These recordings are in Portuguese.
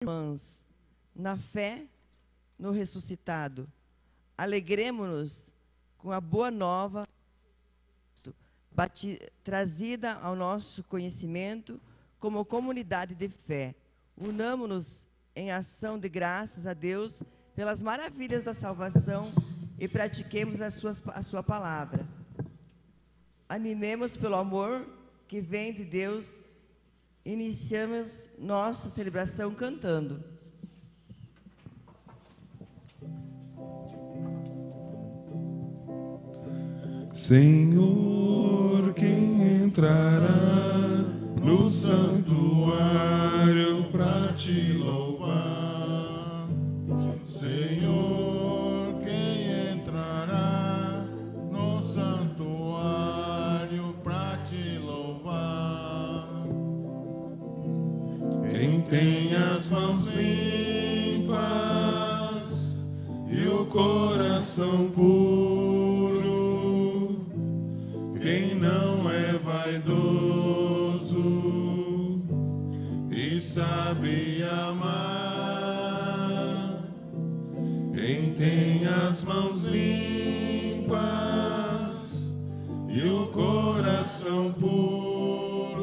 Irmãs, na fé no ressuscitado, alegremo-nos com a boa nova trazida ao nosso conhecimento como comunidade de fé. Unamo-nos em ação de graças a Deus pelas maravilhas da salvação e pratiquemos a sua palavra. Animemos pelo amor que vem de Deus. Iniciamos nossa celebração cantando. Senhor, quem entrará no santuário para te louvar? Senhor, quem entrará no santuário para te louvar? Quem tem as mãos limpas e o coração puro, quem não é vaidoso e sabe amar, quem tem as mãos limpas e o coração puro,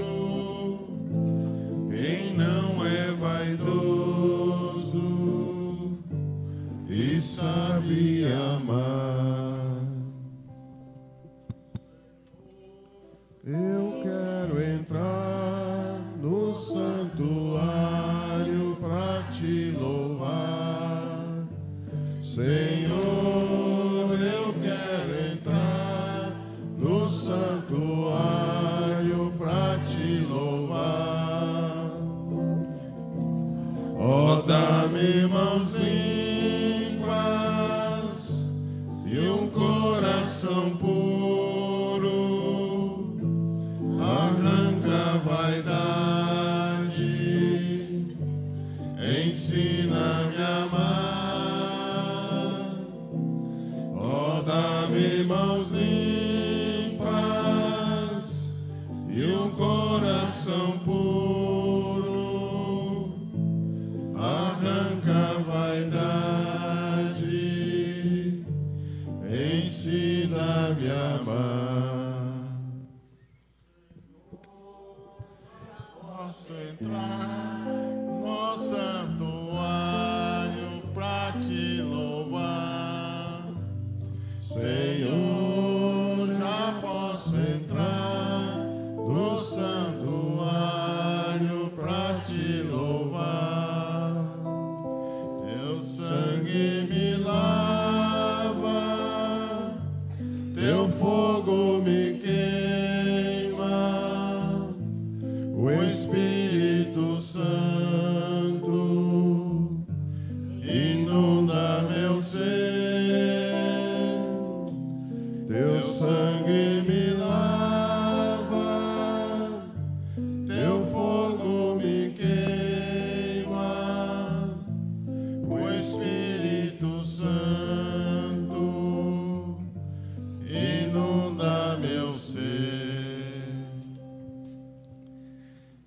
quem não é vaidoso e sabe amar. Eu quero entrar no santuário para te louvar. Senhor, eu quero entrar no santuário para te louvar. Ó, dá-me mãos limpas e um coração puro. Arranca a vaidade, ensina-me a amar. Ó, dá-me mãos limpas e um coração puro. Arranca a vaidade, ensina-me a amar. Entrar no santuário pra te louvar. Senhor, já posso entrar no santuário pra te louvar. Teu sangue me lava, teu fogo me queima, o Espírito Santo inunda meu ser. Teu sangue me lava, teu fogo me queima, o Espírito Santo inunda meu ser.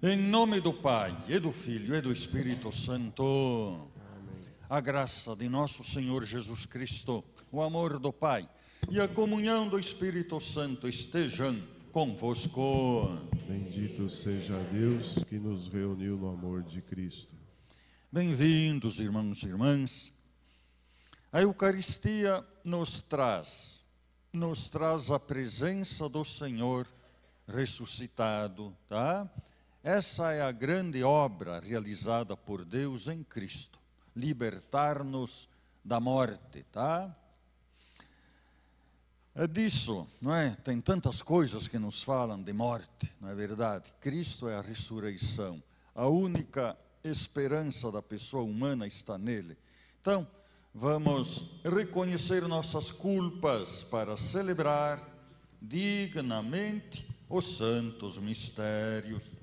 Em nome do Pai, e do Filho, e do Espírito Santo. Amém. A graça de nosso Senhor Jesus Cristo, o amor do Pai e a comunhão do Espírito Santo estejam convosco. Bendito seja Deus que nos reuniu no amor de Cristo. Bem-vindos, irmãos e irmãs. A Eucaristia nos traz a presença do Senhor ressuscitado, tá? Essa é a grande obra realizada por Deus em Cristo, libertar-nos da morte, tá? É disso, não é? Tem tantas coisas que nos falam de morte, não é verdade? Cristo é a ressurreição, a única esperança da pessoa humana está nele. Então, vamos reconhecer nossas culpas para celebrar dignamente os santos mistérios.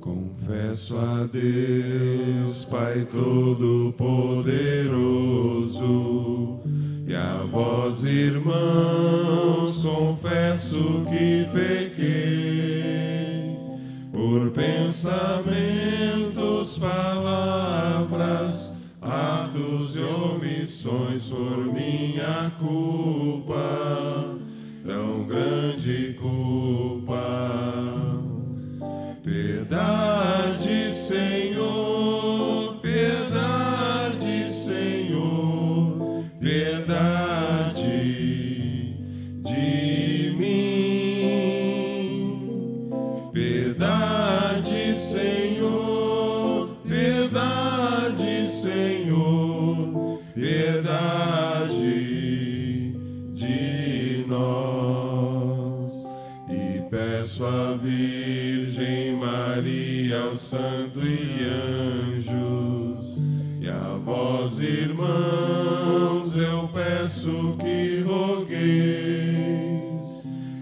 Confesso a Deus, Pai Todo-Poderoso, e a vós, irmãos, confesso que pequei, por pensamentos, palavras, atos e omissões, por minha culpa, tão grande culpa. Piedade, Senhor, piedade, Senhor, piedade de mim. Piedade, Senhor, piedade, Senhor, piedade de nós. E peço à Virgem Maria, aos santos e anjos, e a vós, irmãos, eu peço que rogueis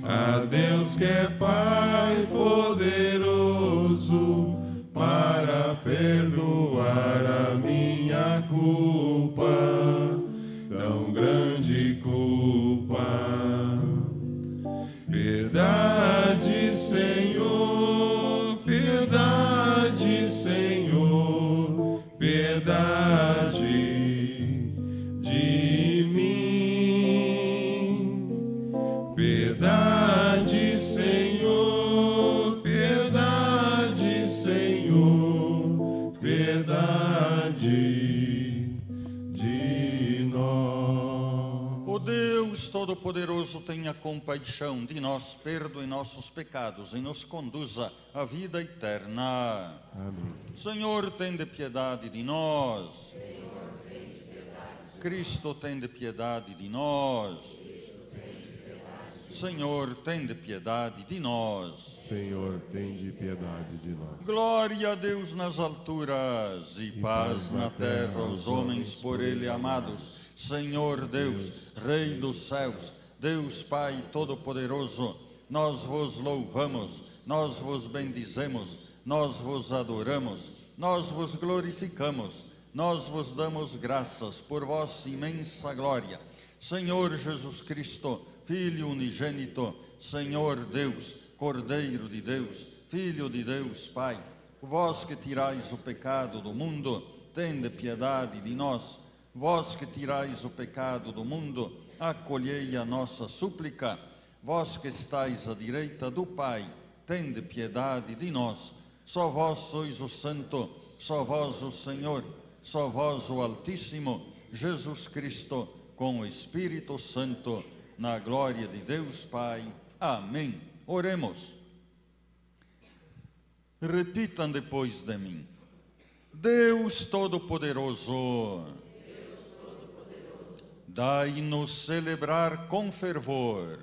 a Deus que é Pai poderoso, para perdoar a minha culpa, tão grande culpa. Piedade, Senhor, piedade, Senhor, piedade de mim. Piedade, Senhor, piedade, Senhor, piedade de nós. O Deus Todo-Poderoso tenha compaixão de nós, perdoe nossos pecados e nos conduza à vida eterna. Amém. Senhor, tende piedade de nós. Cristo, tende piedade de nós. Senhor, tende piedade de nós. Senhor, tende piedade de nós. Glória a Deus nas alturas e paz na terra aos homens por Ele amados. Senhor Deus, Rei dos céus, Deus Pai Todo-Poderoso, nós vos louvamos, nós vos bendizemos, nós vos adoramos, nós vos glorificamos, nós vos damos graças por vossa imensa glória. Senhor Jesus Cristo, Filho unigênito, Senhor Deus, Cordeiro de Deus, Filho de Deus, Pai, vós que tirais o pecado do mundo, tende piedade de nós. Vós que tirais o pecado do mundo, acolhei a nossa súplica. Vós que estais à direita do Pai, tende piedade de nós. Só vós sois o Santo, só vós o Senhor, só vós o Altíssimo, Jesus Cristo, com o Espírito Santo, na glória de Deus Pai. Amém. Oremos. Repitam depois de mim. Deus Todo-Poderoso, dai-nos celebrar com fervor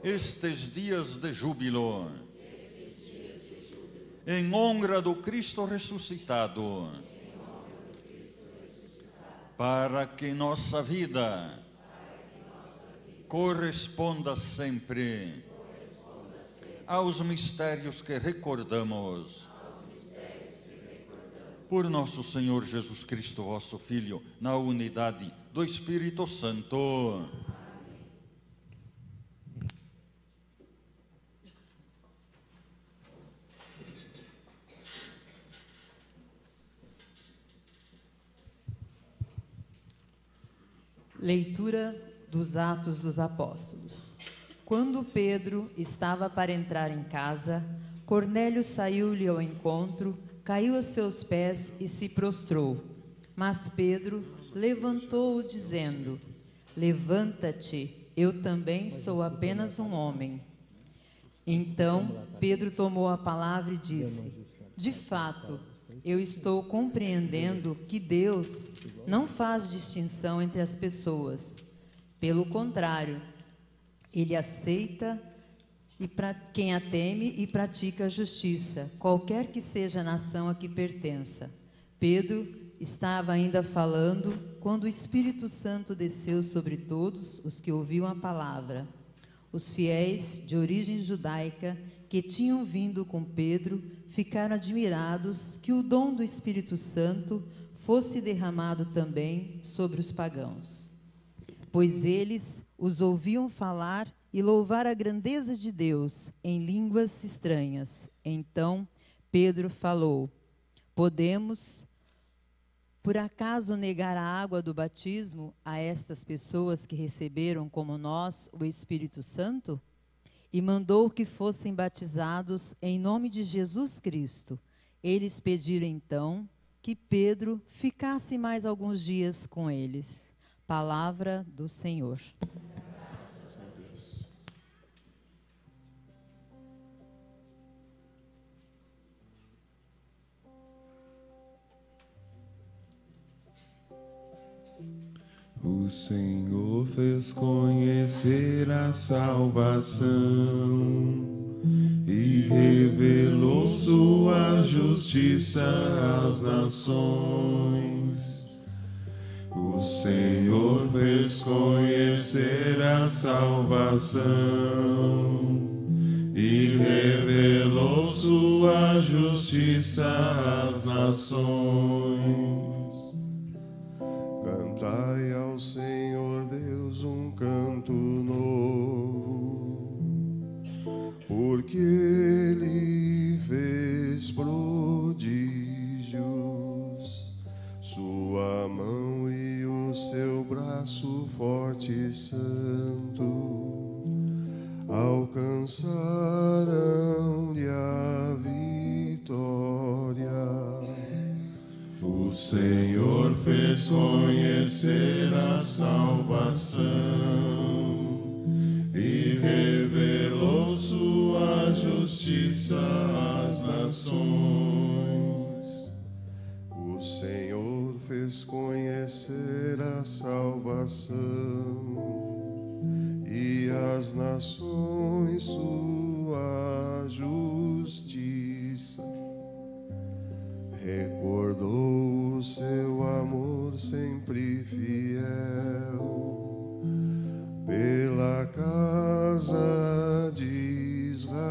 estes dias de júbilo, em honra do Cristo ressuscitado, para que nossa vida corresponda sempre aos mistérios que recordamos. Por nosso Senhor Jesus Cristo, vosso Filho, na unidade do Espírito Santo. Leitura dos Atos dos Apóstolos. Quando Pedro estava para entrar em casa, Cornélio saiu-lhe ao encontro, caiu a seus pés e se prostrou. Mas Pedro levantou-o, dizendo: levanta-te, eu também sou apenas um homem. Então Pedro tomou a palavra e disse: de fato, eu estou compreendendo que Deus não faz distinção entre as pessoas. Pelo contrário, Ele aceita quem a teme e pratica a justiça, qualquer que seja a nação a que pertença. Pedro estava ainda falando quando o Espírito Santo desceu sobre todos os que ouviam a palavra. Os fiéis de origem judaica que tinham vindo com Pedro ficaram admirados que o dom do Espírito Santo fosse derramado também sobre os pagãos. pois eles os ouviam falar e louvar a grandeza de Deus em línguas estranhas. Então Pedro falou: podemos, por acaso, negar a água do batismo a estas pessoas que receberam como nós o Espírito Santo? E mandou que fossem batizados em nome de Jesus Cristo. Eles pediram então que Pedro ficasse mais alguns dias com eles. Palavra do Senhor. O Senhor fez conhecer a salvação e revelou sua justiça às nações. O Senhor fez conhecer a salvação e revelou sua justiça às nações. Cantai ao Senhor Deus um canto novo, porque Ele fez prodígios. Sua mão e o seu braço forte e santo alcançaram-lhe a vitória. O Senhor fez conhecer a salvação e revelou sua justiça às nações. O Senhor fez conhecer a salvação e às nações sua justiça. Recordou o seu amor sempre fiel pela casa de Israel.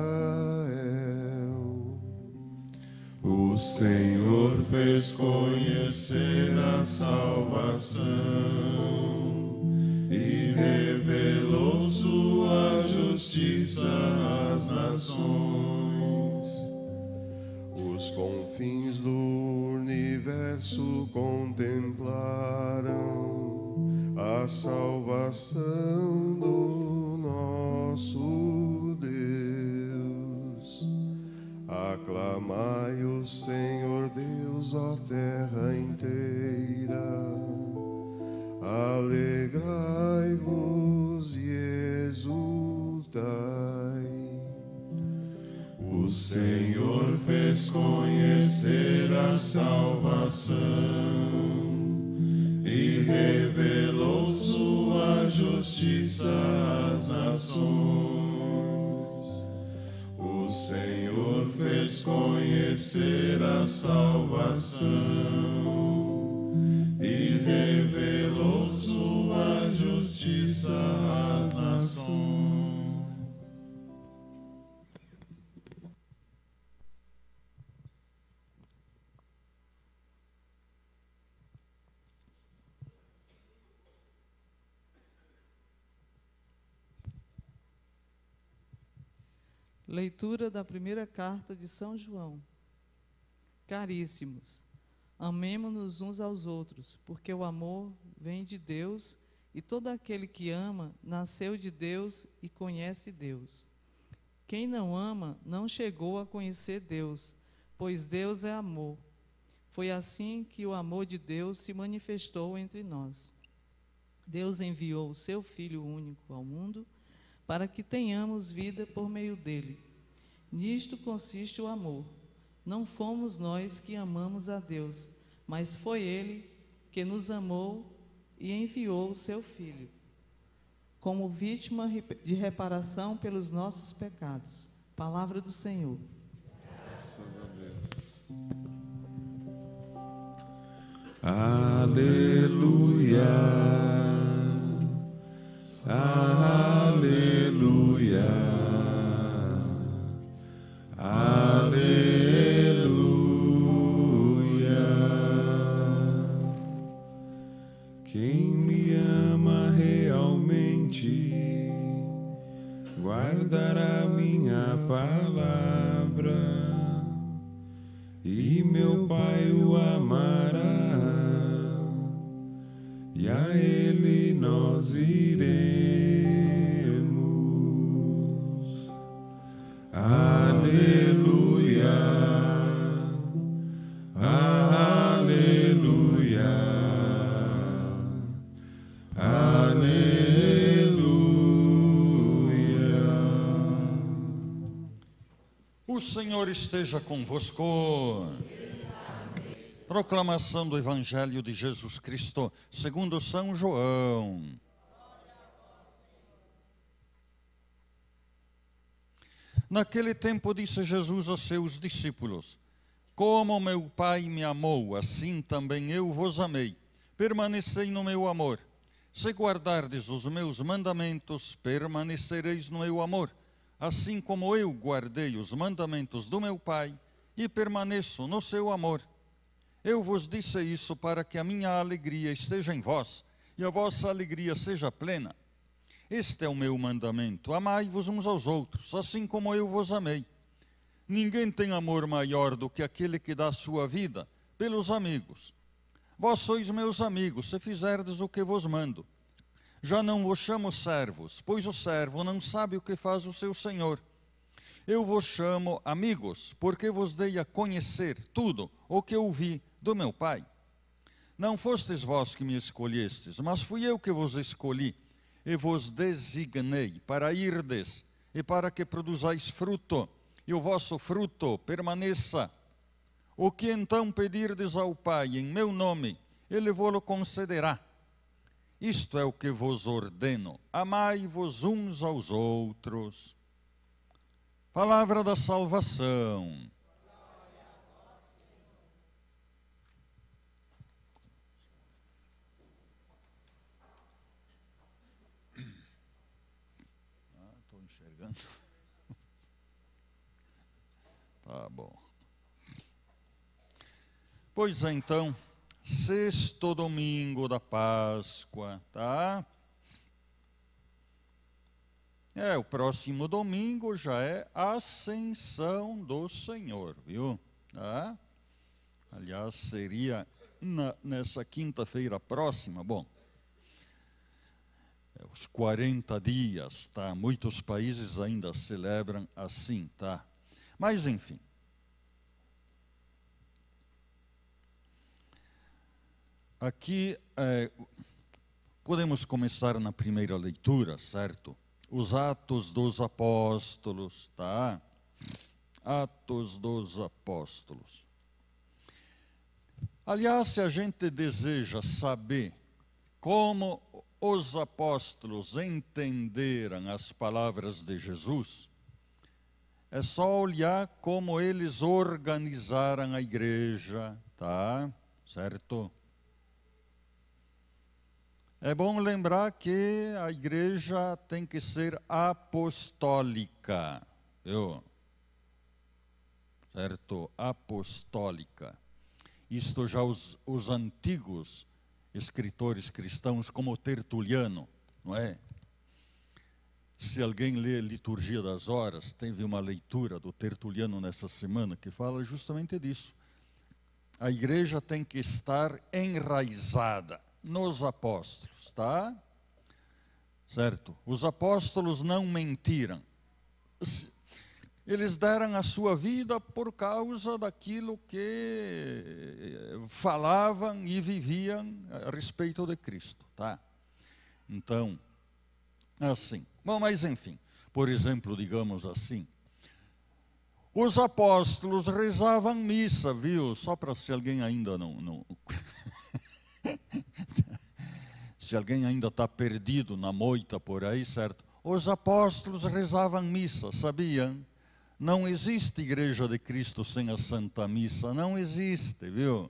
O Senhor fez conhecer a salvação e revelou sua justiça às nações. Os confins do universo contemplaram a salvação do nosso Deus. Aclamai o Senhor Deus, ó terra inteira. Alegrai-vos e exultai. O Senhor fez conhecer a salvação e revelou sua justiça às nações. O Senhor fez conhecer a salvação e revelou sua justiça às nações. Leitura da primeira carta de São João. Caríssimos, amemo-nos uns aos outros, porque o amor vem de Deus, e todo aquele que ama nasceu de Deus e conhece Deus. Quem não ama não chegou a conhecer Deus, pois Deus é amor. Foi assim que o amor de Deus se manifestou entre nós. Deus enviou o seu Filho único ao mundo, para que tenhamos vida por meio dele. Nisto consiste o amor. Não fomos nós que amamos a Deus, mas foi ele que nos amou e enviou o seu Filho, como vítima de reparação pelos nossos pecados. Palavra do Senhor. Graças a Deus. Aleluia. Aleluia, aleluia. Quem me ama realmente guardará minha palavra, e meu Pai o amará, e a Ele nós iremos. Aleluia, aleluia, aleluia. O Senhor esteja convosco. Proclamação do Evangelho de Jesus Cristo, segundo São João. Naquele tempo disse Jesus a seus discípulos: Como meu Pai me amou, assim também eu vos amei. Permanecei no meu amor. Se guardardes os meus mandamentos, permanecereis no meu amor, assim como eu guardei os mandamentos do meu Pai e permaneço no seu amor. Eu vos disse isso para que a minha alegria esteja em vós e a vossa alegria seja plena. Este é o meu mandamento: amai-vos uns aos outros, assim como eu vos amei. Ninguém tem amor maior do que aquele que dá sua vida pelos amigos. Vós sois meus amigos, se fizerdes o que vos mando. Já não vos chamo servos, pois o servo não sabe o que faz o seu senhor. Eu vos chamo amigos, porque vos dei a conhecer tudo o que ouvi do meu Pai. Não fostes vós que me escolhestes, mas fui eu que vos escolhi e vos designei para irdes e para que produzais fruto, e o vosso fruto permaneça. O que então pedirdes ao Pai em meu nome, Ele vos concederá. Isto é o que vos ordeno: amai-vos uns aos outros. Palavra da salvação. Estou enxergando. Tá bom. Pois então, sexto domingo da Páscoa, tá? O próximo domingo já é a Ascensão do Senhor, viu? Tá? Aliás, seria nessa quinta-feira próxima, bom, os 40 dias, tá? Muitos países ainda celebram assim, tá? Mas, enfim. Aqui, podemos começar na primeira leitura, certo? Os Atos dos Apóstolos, tá? Atos dos Apóstolos. Aliás, se a gente deseja saber como os apóstolos entenderam as palavras de Jesus, é só olhar como eles organizaram a igreja, tá? Certo? É bom lembrar que a igreja tem que ser apostólica, viu? Certo? Apostólica. Isto já os antigos escritores cristãos, como Tertuliano, não é? Se alguém lê Liturgia das Horas, teve uma leitura do Tertuliano nessa semana que fala justamente disso. A igreja tem que estar enraizada nos apóstolos, tá? Certo? Os apóstolos não mentiram. Eles deram a sua vida por causa daquilo que falavam e viviam a respeito de Cristo, tá? Então, assim. Bom, mas enfim, por exemplo, digamos assim, os apóstolos rezavam missa, viu? Só para se alguém ainda não... Se alguém ainda está perdido na moita por aí, certo? Os apóstolos rezavam missa, sabiam? Não existe igreja de Cristo sem a Santa Missa, não existe, viu?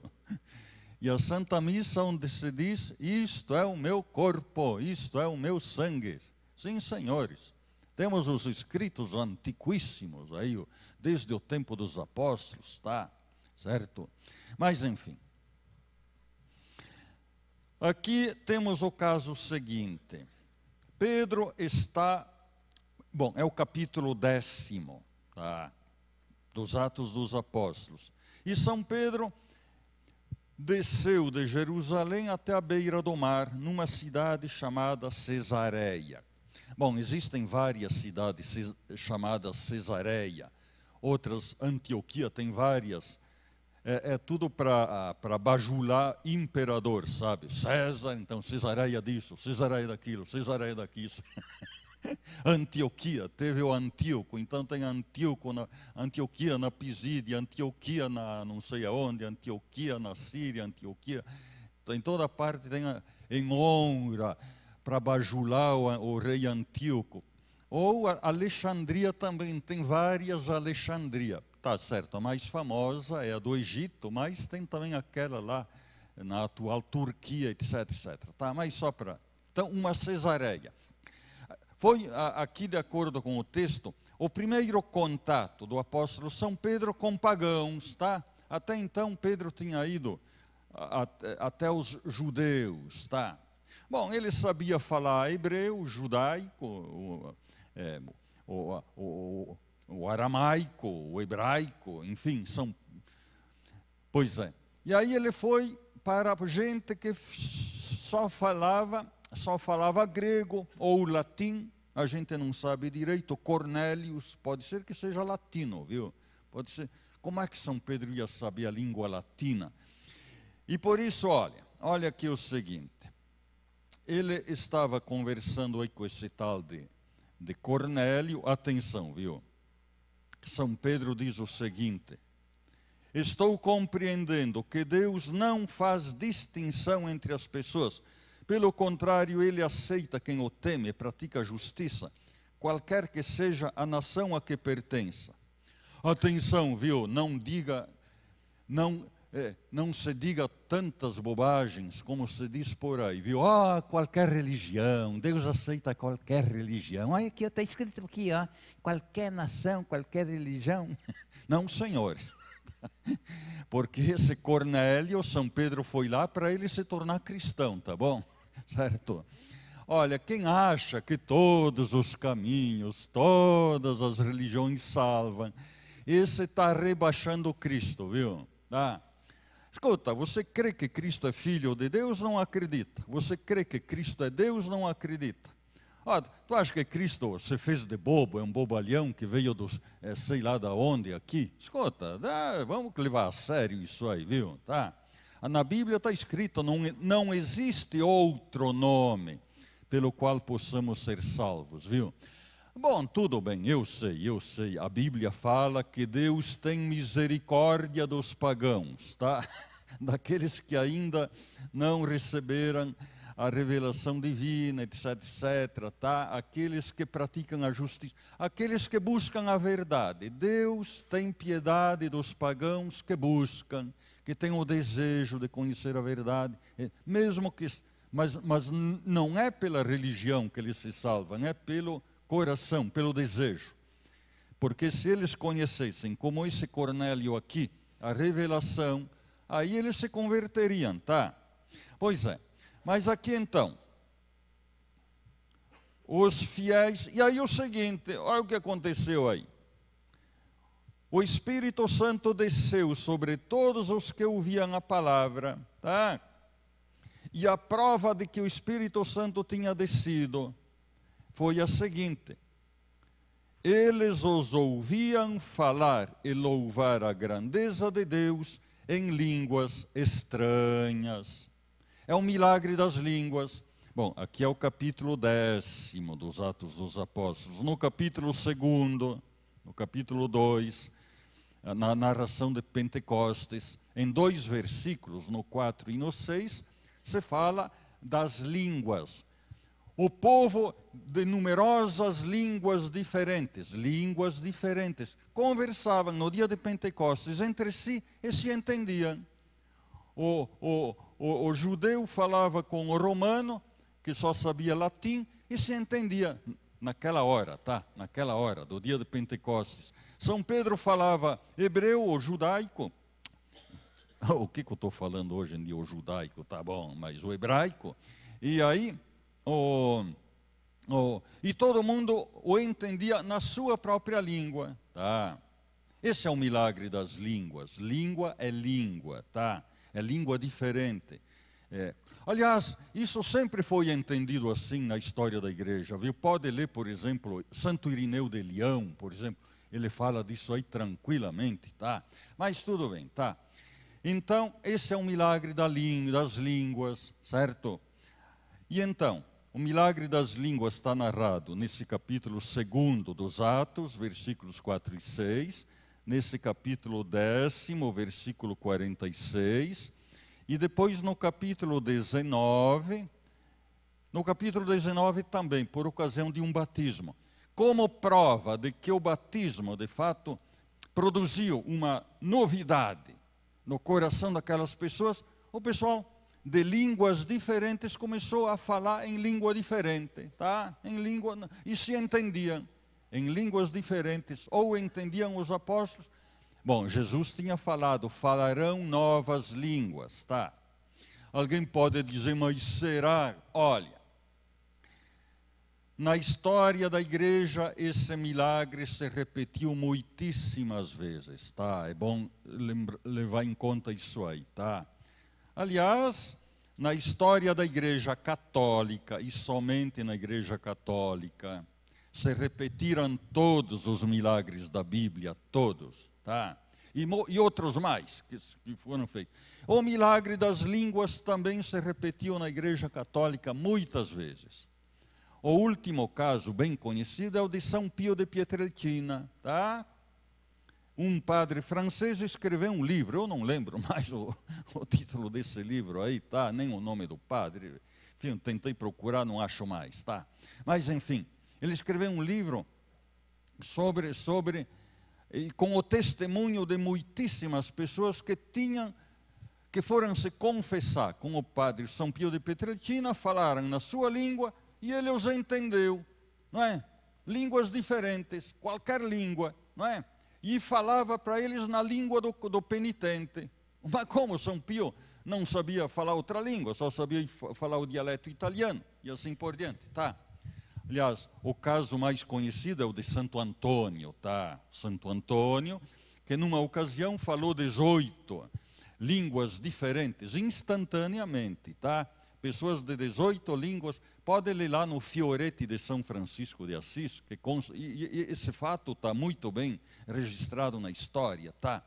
E a Santa Missa onde se diz, isto é o meu corpo, isto é o meu sangue. Sim, senhores, temos os escritos antiquíssimos aí, desde o tempo dos apóstolos, tá? Certo? Mas, enfim. Aqui temos o caso seguinte. Pedro está Bom, é o capítulo 10, tá, dos Atos dos Apóstolos. E São Pedro desceu de Jerusalém até a beira do mar, numa cidade chamada Cesareia. Bom, existem várias cidades chamadas Cesareia, outras, Antioquia, tem várias. É tudo para bajular imperador, sabe? César, então Cesareia disso, Cesareia daquilo, Cesareia daquilo. Antioquia, teve o Antíoco, então tem Antioquia na Pisídia, Antioquia na não sei aonde, Antioquia na Síria, Antioquia. Então, em toda parte tem em honra para bajular o rei Antíoco. Ou Alexandria também, tem várias Alexandria. Tá certo, a mais famosa é a do Egito, mas tem também aquela lá na atual Turquia, etc, etc. Tá, mas só para... Então, uma Cesareia. Foi aqui, de acordo com o texto, o primeiro contato do apóstolo São Pedro com pagãos, tá? Até então Pedro tinha ido até os judeus, tá? Bom, ele sabia falar hebreu, judaico, o aramaico, o hebraico, enfim, são... Pois é. E aí ele foi para gente que só falava grego ou latim, a gente não sabe direito. Cornélios, pode ser que seja latino, viu? Pode ser. Como é que São Pedro ia saber a língua latina? E por isso, olha aqui o seguinte. Ele estava conversando aí com esse tal de Cornélio. Atenção, viu? São Pedro diz o seguinte: estou compreendendo que Deus não faz distinção entre as pessoas. Pelo contrário, ele aceita quem o teme e pratica a justiça, qualquer que seja a nação a que pertença. Atenção, viu? Não se diga tantas bobagens como se diz por aí, viu? Qualquer religião, Deus aceita qualquer religião. Olha aqui, está escrito aqui, qualquer nação, qualquer religião. Não, senhores. Porque esse Cornélio, São Pedro foi lá para ele se tornar cristão, tá bom? Certo? Olha, quem acha que todos os caminhos, todas as religiões salvam, esse está rebaixando Cristo, viu? Tá? Escuta, você crê que Cristo é filho de Deus? Não acredita. Você crê que Cristo é Deus? Não acredita. Tu acha que Cristo se fez de bobo, é um bobalhão que veio dos, sei lá da onde, aqui? Escuta, vamos levar a sério isso aí, viu? Tá? Na Bíblia está escrito, não existe outro nome pelo qual possamos ser salvos, viu? Bom, tudo bem, eu sei. A Bíblia fala que Deus tem misericórdia dos pagãos, tá? Daqueles que ainda não receberam a revelação divina, etc, etc, tá? Aqueles que praticam a justiça, aqueles que buscam a verdade. Deus tem piedade dos pagãos que buscam, que têm o desejo de conhecer a verdade, mesmo que, mas não é pela religião que eles se salvam, é pelo coração, pelo desejo. Porque se eles conhecessem, como esse Cornélio aqui, a revelação, aí eles se converteriam, tá? Pois é. Mas aqui então, os fiéis, e aí o seguinte, olha o que aconteceu aí. O Espírito Santo desceu sobre todos os que ouviam a palavra, tá? E a prova de que o Espírito Santo tinha descido foi a seguinte: eles os ouviam falar e louvar a grandeza de Deus em línguas estranhas. É um milagre das línguas. Bom, aqui é o capítulo 10 dos Atos dos Apóstolos. No capítulo 2, no capítulo 2, na narração de Pentecostes, em 2 versículos, no 4 e no 6, se fala das línguas. O povo de numerosas línguas diferentes, conversavam no dia de Pentecostes entre si e se entendiam. O judeu falava com o romano, que só sabia latim, e se entendia naquela hora, tá? Naquela hora, do dia de Pentecostes. São Pedro falava hebreu ou judaico. O que eu estou falando hoje em dia? O judaico, tá bom, mas o hebraico. E aí, E todo mundo o entendia na sua própria língua, tá? Esse é o milagre das línguas. Língua é língua, tá? É língua diferente. Aliás, isso sempre foi entendido assim na história da igreja, viu? Pode ler, por exemplo, Santo Irineu de Leão, por exemplo, ele fala disso aí tranquilamente, tá? Mas tudo bem, tá? Então, esse é o milagre das línguas, certo? E então, o milagre das línguas está narrado nesse capítulo 2 dos Atos, versículos 4 e 6, nesse capítulo 10º, versículo 46, e depois no capítulo 19, também, por ocasião de um batismo. Como prova de que o batismo, de fato, produziu uma novidade no coração daquelas pessoas, o pessoal de línguas diferentes começou a falar em língua diferente, tá? E se entendiam em línguas diferentes, ou entendiam os apóstolos. Bom, Jesus tinha falado, falarão novas línguas, tá? Alguém pode dizer, mas será? Olha, na história da igreja, esse milagre se repetiu muitíssimas vezes, tá? É bom levar em conta isso aí, tá? Aliás, na história da igreja católica, e somente na igreja católica, se repetiram todos os milagres da Bíblia, todos, tá? E outros mais que foram feitos. O milagre das línguas também se repetiu na igreja católica muitas vezes. O último caso bem conhecido é o de São Pio de Pietrelcina, tá? Um padre francês escreveu um livro, eu não lembro mais o título desse livro aí, tá? Nem o nome do padre, enfim, tentei procurar, não acho mais, tá? Mas, enfim, ele escreveu um livro com o testemunho de muitíssimas pessoas que foram se confessar com o padre São Pio de Pietrelcina, falaram na sua língua e ele os entendeu, não é? Línguas diferentes, qualquer língua, não é? E falava para eles na língua do penitente. Mas como São Pio não sabia falar outra língua, só sabia falar o dialeto italiano, e assim por diante, tá? Aliás, o caso mais conhecido é o de Santo Antônio, tá? Santo Antônio, que numa ocasião falou 18 línguas diferentes, instantaneamente, tá? Pessoas de 18 línguas, pode ler lá no Fiorete de São Francisco de Assis, e esse fato está muito bem registrado na história, tá?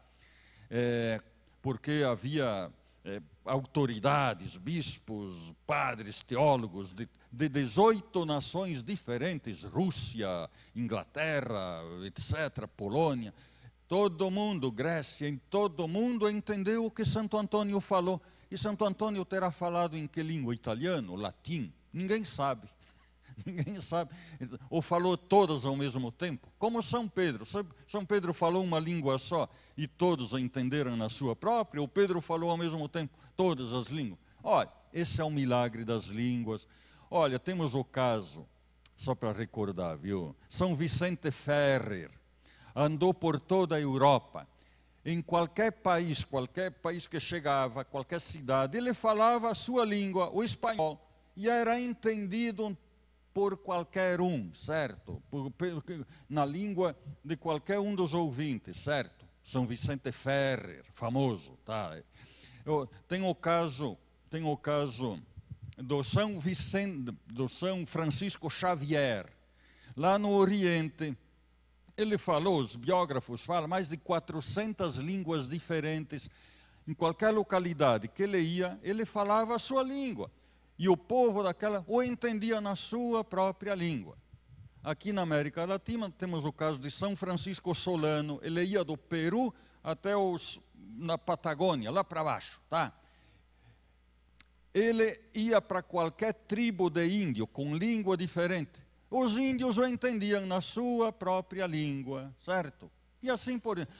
Porque havia autoridades, bispos, padres, teólogos de 18 nações diferentes, Rússia, Inglaterra, etc., Polônia, todo mundo, Grécia, em todo mundo entendeu o que Santo Antônio falou. E Santo Antônio terá falado em que língua? Italiano? Latim? Ninguém sabe. Ninguém sabe. Ou falou todas ao mesmo tempo? Como São Pedro. São Pedro falou uma língua só e todos a entenderam na sua própria, ou Pedro falou ao mesmo tempo todas as línguas? Olha, esse é o milagre das línguas. Olha, temos o caso, só para recordar, viu? São Vicente Ferrer andou por toda a Europa. Em qualquer país que chegava, qualquer cidade, ele falava a sua língua, o espanhol, e era entendido por qualquer um, certo? Na língua de qualquer um dos ouvintes, certo? São Vicente Ferrer, famoso, tá? Tem o caso do São Francisco Xavier, lá no Oriente. Ele falou, os biógrafos falam, mais de 400 línguas diferentes. Em qualquer localidade que ele ia, ele falava a sua língua. E o povo daquela o entendia na sua própria língua. Aqui na América Latina temos o caso de São Francisco Solano. Ele ia do Peru até na Patagônia, lá para baixo, tá? Ele ia para qualquer tribo de índio com língua diferente. Os índios o entendiam na sua própria língua, certo? E assim por diante.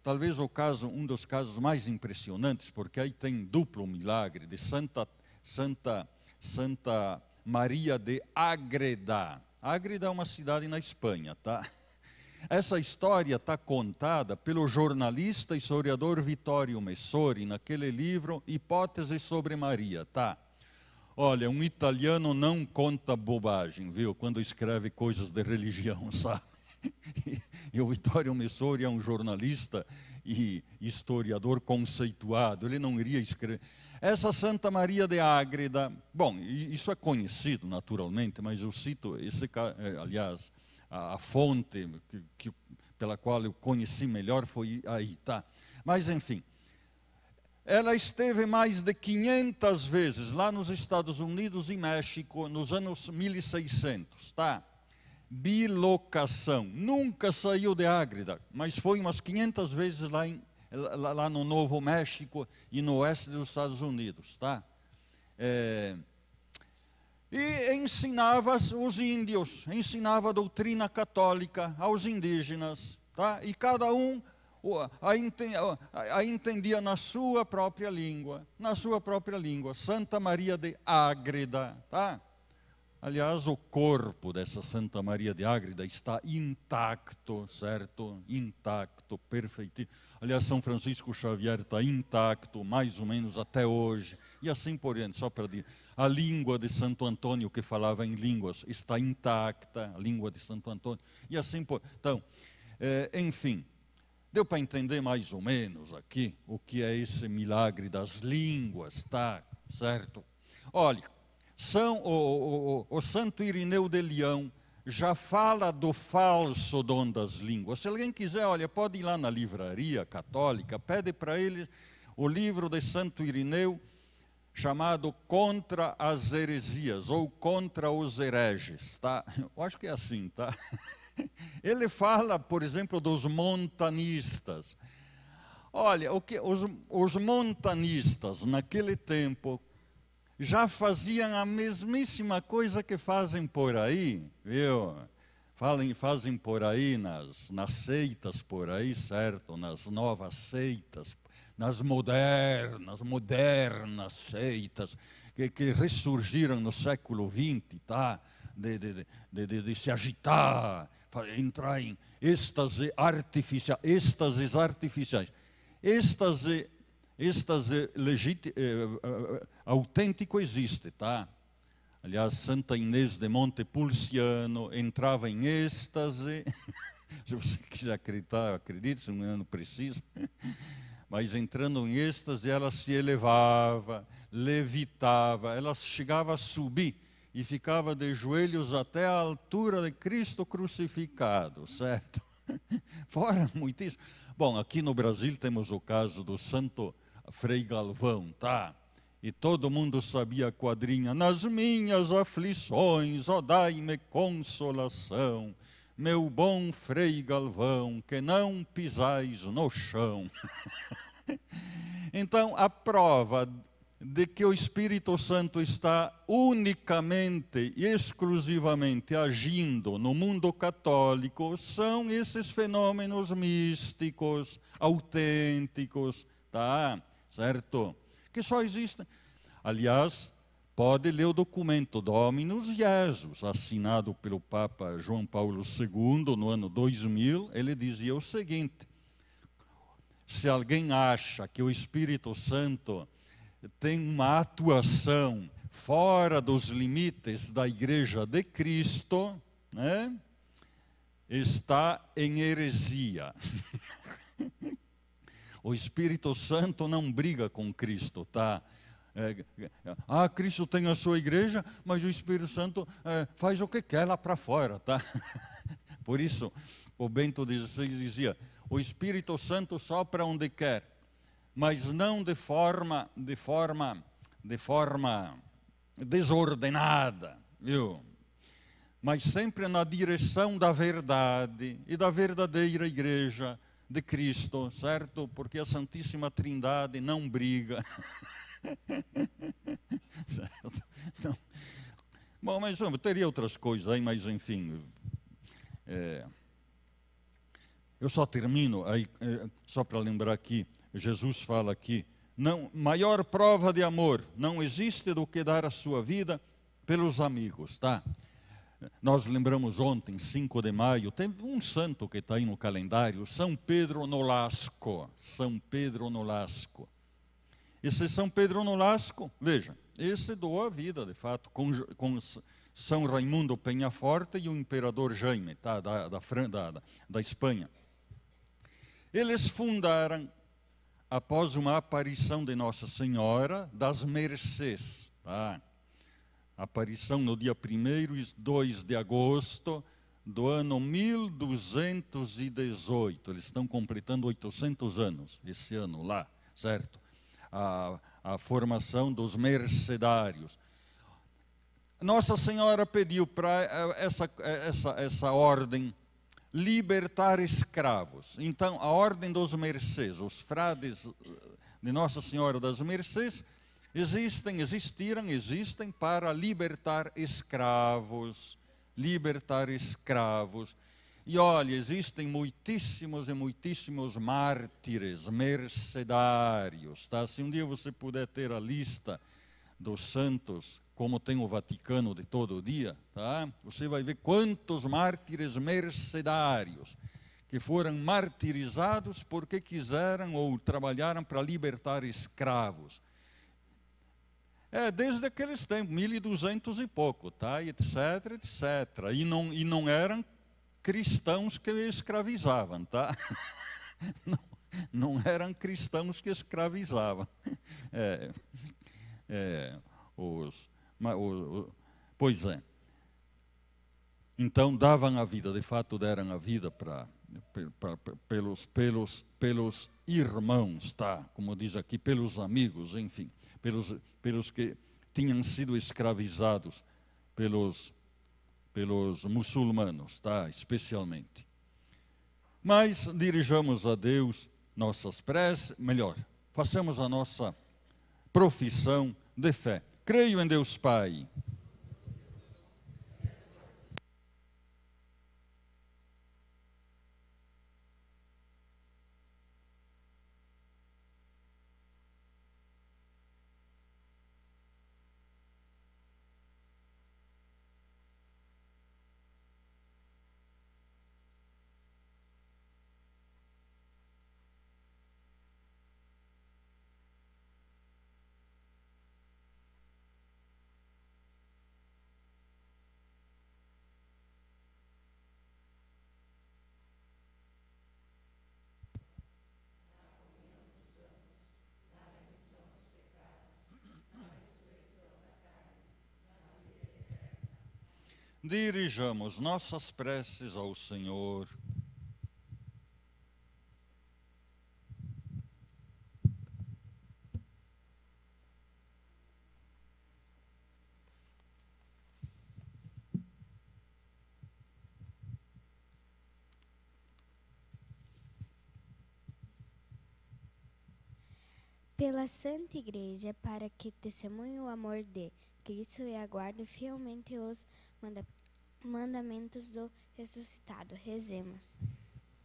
Talvez um dos casos mais impressionantes, porque aí tem duplo milagre, de Santa Maria de Ágreda. Ágreda é uma cidade na Espanha, tá? Essa história está contada pelo jornalista e historiador Vittorio Messori, naquele livro Hipóteses sobre Maria, tá? Olha, um italiano não conta bobagem, viu? Quando escreve coisas de religião, sabe? E o Vittorio Messori é um jornalista e historiador conceituado. Ele não iria escrever. Essa Santa Maria de Ágreda, bom, isso é conhecido naturalmente, mas eu cito, aliás, a fonte pela qual eu conheci melhor foi aí, tá? Mas, enfim, ela esteve mais de 500 vezes lá nos Estados Unidos e México nos anos 1600, tá? Bilocação, nunca saiu de Ágreda, mas foi umas 500 vezes lá no Novo México e no oeste dos Estados Unidos, tá? E ensinava os índios, ensinava a doutrina católica aos indígenas, tá? E cada um a entendia na sua própria língua, Santa Maria de Ágreda, tá? Aliás, o corpo dessa Santa Maria de Ágreda está intacto, certo? Intacto, perfeito. Aliás, São Francisco Xavier está intacto, mais ou menos até hoje. E assim por diante, só para dizer. A língua de Santo Antônio, que falava em línguas, está intacta, a língua de Santo Antônio. E assim por diante. Então, enfim, deu para entender mais ou menos aqui o que é esse milagre das línguas, tá? Certo? Olha, o Santo Irineu de Leão já fala do falso dom das línguas. Se alguém quiser, olha, pode ir lá na livraria católica, pede para eles o livro de Santo Irineu, chamado Contra as Heresias, ou Contra os Hereges, tá? Eu acho que é assim, tá? Ele fala, por exemplo, dos montanistas. Olha, os montanistas, naquele tempo, já faziam a mesmíssima coisa que fazem por aí, viu? Fazem por aí nas seitas por aí, certo? Nas novas seitas, nas modernas seitas que ressurgiram no século XX, tá? De se agitar, entrar em êxtase artificiais. Êxtase autêntico existe, tá? Aliás, Santa Inês de Montepulciano entrava em êxtase. Se você quiser acreditar, acredite, se não precisa. Mas entrando em êxtase, ela se elevava, levitava, ela chegava a subir e ficava de joelhos até a altura de Cristo crucificado, certo? Fora muitíssimo. Bom, aqui no Brasil temos o caso do Santo Frei Galvão, tá? E todo mundo sabia a quadrinha: nas minhas aflições, ó dai-me consolação, meu bom Frei Galvão, que não pisais no chão. Então, a prova de que o Espírito Santo está unicamente e exclusivamente agindo no mundo católico são esses fenômenos místicos, autênticos, tá? Certo? Que só existem. Aliás, pode ler o documento Dominus Jesus, assinado pelo Papa João Paulo II no ano 2000. Ele dizia o seguinte: se alguém acha que o Espírito Santo tem uma atuação fora dos limites da Igreja de Cristo, né, está em heresia. O Espírito Santo não briga com Cristo, tá? Cristo tem a sua igreja, mas o Espírito Santo faz o que quer lá para fora, tá? Por isso, o Bento XVI dizia: o Espírito Santo sopra onde quer, mas não de forma desordenada, viu? Mas sempre na direção da verdade e da verdadeira igreja de Cristo, certo? Porque a Santíssima Trindade não briga. Certo? Então, bom, mas teria outras coisas aí, mas enfim. Eu só termino aí, só para lembrar aqui, Jesus fala aqui: não, maior prova de amor não existe do que dar a sua vida pelos amigos, tá? Nós lembramos ontem, 5 de maio, tem um santo que está aí no calendário, São Pedro Nolasco. São Pedro Nolasco. Esse São Pedro Nolasco, veja, esse doou a vida, de fato, com São Raimundo Peñaforte e o imperador Jaime, tá, da Espanha. Eles fundaram, após uma aparição de Nossa Senhora, das Mercês. Tá? Aparição no dia 1º e 2 de agosto do ano 1218. Eles estão completando 800 anos esse ano lá, certo? A formação dos mercedários. Nossa Senhora pediu para essa ordem libertar escravos. Então, a ordem dos Mercês, os frades de Nossa Senhora das Mercês, existem para libertar escravos. E olha, existem muitíssimos e muitíssimos mártires, mercedários. Tá? Se um dia você puder ter a lista dos santos, como tem o Vaticano de todo dia, tá? Você vai ver quantos mártires mercedários que foram martirizados porque quiseram ou trabalharam para libertar escravos. Desde aqueles tempos, 1200 e pouco, tá? Etc. E não eram cristãos que escravizavam, tá? Não eram cristãos que escravizavam. Pois é. Então davam a vida, de fato deram a vida pelos irmãos, tá? Como diz aqui, pelos amigos, enfim, pelos que tinham sido escravizados pelos muçulmanos, tá? Especialmente. Mas dirijamos a Deus nossas preces, melhor, façamos a nossa profissão de fé. Creio em Deus Pai. Dirijamos nossas preces ao Senhor. Pela Santa Igreja, para que testemunhe o amor de Cristo e aguarde fielmente os mandamentos do ressuscitado. Rezemos.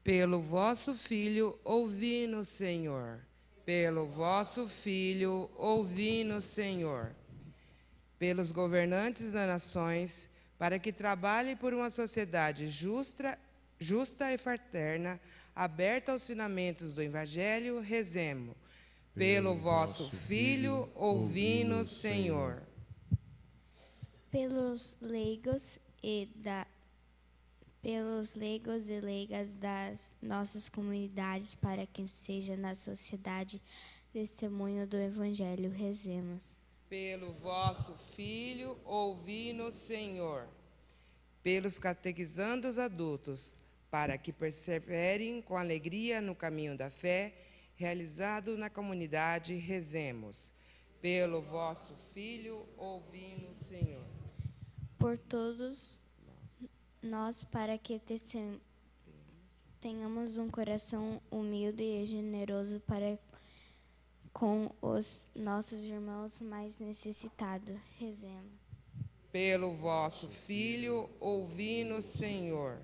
Pelo vosso Filho, ouvi-nos, Senhor. Pelo vosso Filho, ouvi-nos, Senhor. Pelos governantes das nações, para que trabalhem por uma sociedade justa e fraterna, aberta aos ensinamentos do Evangelho, rezemos. Pelo vosso Filho, ouvi-nos, Senhor. Pelos leigos e leigas das nossas comunidades, para que seja na sociedade testemunho do Evangelho, rezemos. Pelo vosso Filho, ouvi-nos, Senhor. Pelos catequizandos adultos, para que perseverem com alegria no caminho da fé, realizado na comunidade, rezemos. Pelo vosso Filho, ouvi-nos, Senhor. Por todos nós, para que tenhamos um coração humilde e generoso para com os nossos irmãos mais necessitados, rezemos. Pelo vosso Filho, ouvi-nos, Senhor.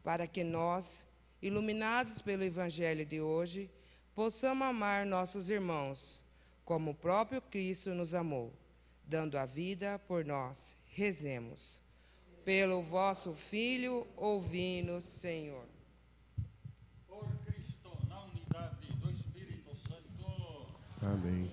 Para que nós, iluminados pelo Evangelho de hoje, possamos amar nossos irmãos, como o próprio Cristo nos amou, dando a vida por nós. Rezemos. Pelo vosso Filho, ouvi-nos, Senhor. Por Cristo, na unidade do Espírito Santo. Amém.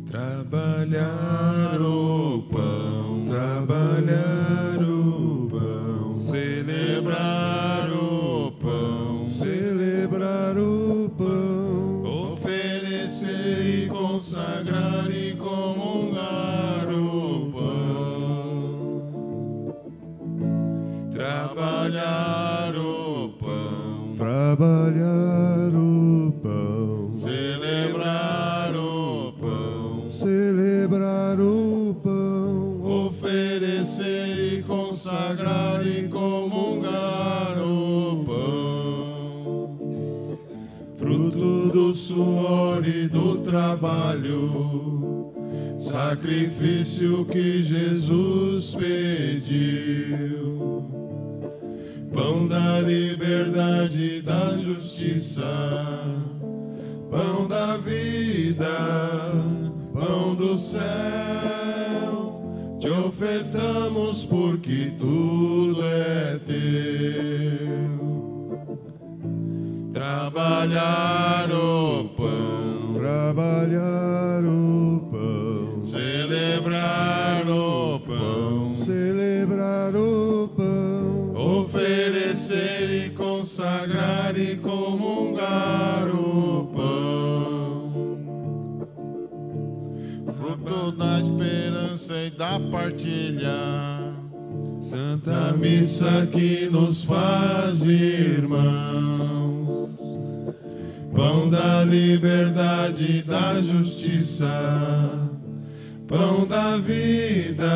Trabalhar o pão, trabalhar o pão, celebrar o pão, celebrar o pão, oferecer e consagrar e comungar o pão. Trabalhar o pão, trabalhar o pão, celebrar o pão, celebrar o pão, oferecer e consagrar e comungar o pão. Fruto do suor e do trabalho, sacrifício que Jesus pediu. Pão da liberdade e da justiça, pão da vida, pão do céu, te ofertamos porque tudo é teu. Trabalhar o pão, trabalhar o pão, celebrar o pão, celebrar o pão, oferecer e consagrar e comungar o pão. Fruto da esperança e da partilha, Santa Missa que nos faz irmãos. Pão da liberdade e da justiça, pão da vida,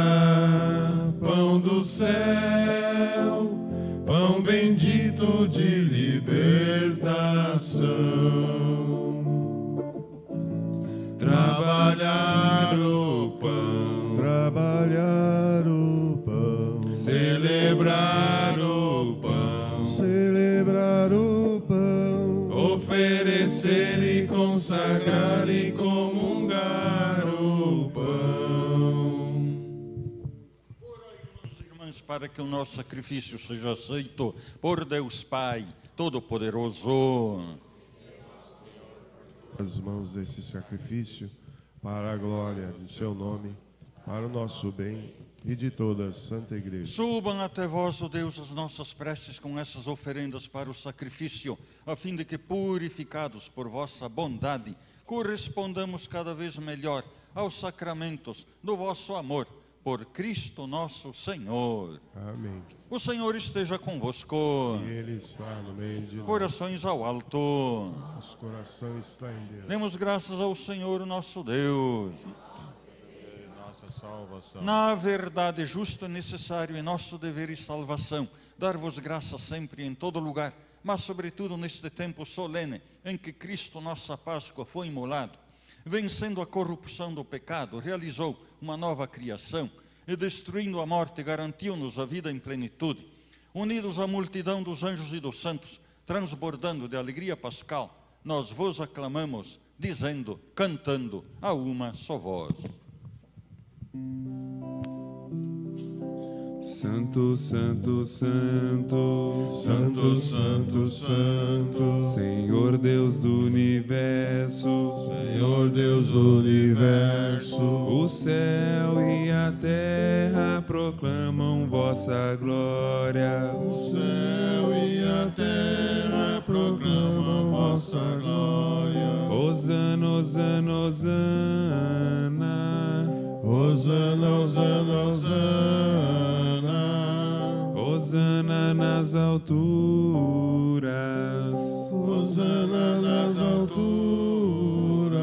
pão do céu, pão bendito de libertação. Trabalhar o pão, trabalhar o pão, celebrar o pão, celebrar o pão, oferecer e consagrar e comungar o pão. Irmãos, para que o nosso sacrifício seja aceito por Deus Pai Todo-Poderoso. As mãos desse sacrifício para a glória do seu nome, para o nosso bem e de toda a Santa Igreja. Subam até vós, ó Deus, as nossas preces com essas oferendas para o sacrifício, a fim de que, purificados por vossa bondade, correspondamos cada vez melhor aos sacramentos do vosso amor, por Cristo nosso Senhor. Amém. O Senhor esteja convosco. E Ele está no meio de nós. Corações ao alto. Nosso coração está em Deus. Demos graças ao Senhor nosso Deus. Nossa salvação. Na verdade, justo e necessário em nosso dever e salvação, dar-vos graças sempre e em todo lugar, mas sobretudo neste tempo solene em que Cristo, nossa Páscoa, foi imolado, vencendo a corrupção do pecado, realizou uma nova criação e, destruindo a morte, garantiu-nos a vida em plenitude. Unidos à multidão dos anjos e dos santos, transbordando de alegria pascal, nós vos aclamamos, dizendo, cantando a uma só voz. Santo, santo, santo, Santo, santo, santo, Senhor Deus do universo, Senhor Deus do universo, o céu e a terra proclamam vossa glória. o céu e a terra proclamam vossa glória. Hosana, hosana, hosana, Hosana, hosana, hosana, hosana nas alturas, hosana nas alturas.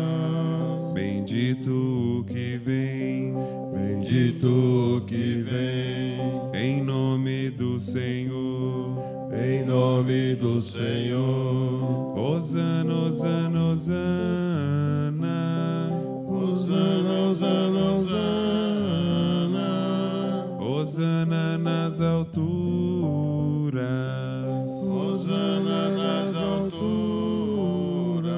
bendito o que vem, Bendito o que vem, em nome do Senhor. em nome do Senhor. Hosana, hosana, hosana, Hosana, hosana, hosana, hosana nas alturas, hosana nas alturas.